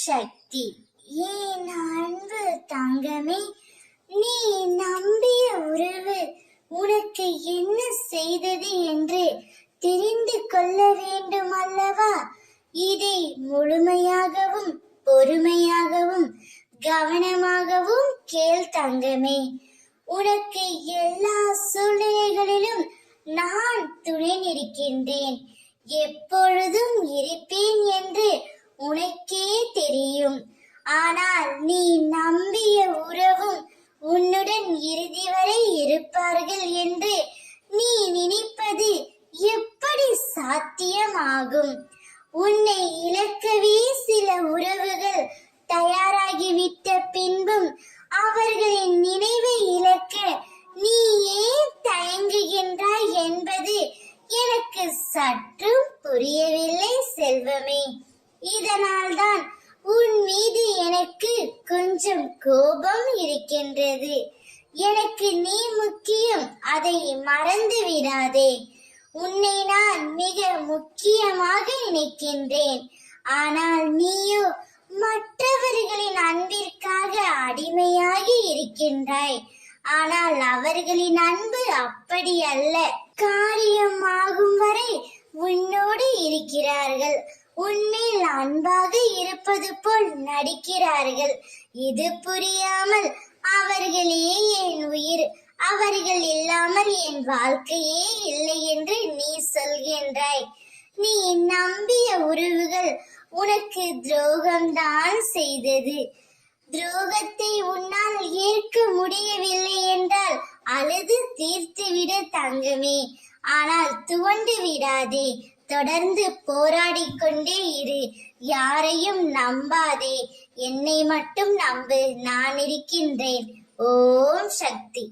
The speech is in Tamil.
சக்தி. என் அன்பு தங்கமே, நீ நம்பிய உறவு உனக்கு என்ன செய்தது என்று தெரிந்து கொள்ள வேண்டும் அல்லவா? இதை முழுமையாகவும் பொறுமையாகவும் கவனமாகவும் கேள் தங்கமே. உனக்கு எல்லா சூழ்நிலைகளிலும் நான் துணை நிற்கின்றேன். எப்பொழுதும் இருப்பேன் என்று உனக்கே தெரியும். ஆனால் நீ நம்பிய உறவும் உன்னுடன் இறுதி வரை இருப்பார்கள் என்று நீ நினைப்பது எப்படி சாத்தியமாகும்? உன்னை இழக்கவே சில உறவுகள் தயாராகிவிட்ட பின்பும் அவர்களின் நினைவை இழக்க நீ ஏன் தயங்குகின்றாய் என்பது எனக்கு சற்றும் புரியவில்லை செல்வமே. இதனால்தான் உன் மீது எனக்கு கொஞ்சம் கோபம் இருக்கின்றது. எனக்கு நீ முக்கியம், அதை மறந்து விடாதே. உன்னை நான் மிக முக்கியமாக நினைக்கின்றேன். ஆனால் நீயோ மற்றவர்களின் அன்பிற்காக அடிமையாகி இருக்கின்றாய். ஆனால் அவர்களின் அன்பு அப்படி அல்ல. காரியமாகும் வரை உன்னோடு இருக்கிறார்கள். உன்மேல் அன்பாக இருப்பது போல் நடிக்கிறார்கள். இது புரியாமல் அவர்களே என் உயிர், அவர்கள் இல்லாமல் என் வாழ்க்கையே இல்லை என்று நீ சொல்கின்றாய். நீ நம்பிய உறவுகள் உனக்கு துரோகம்தான் செய்தது. துரோகத்தை உன்னால் ஏற்க முடியவில்லை என்றால் அழுது தீர்த்துவிடு தங்கமே. ஆனால் துவண்டு விடாதே. தொடர்ந்து போராடி கொண்டே இரு. யாரையும் நம்பாதே. என்னை மட்டும் நம்பு. நான் இருக்கின்றேன். ஓம் சக்தி.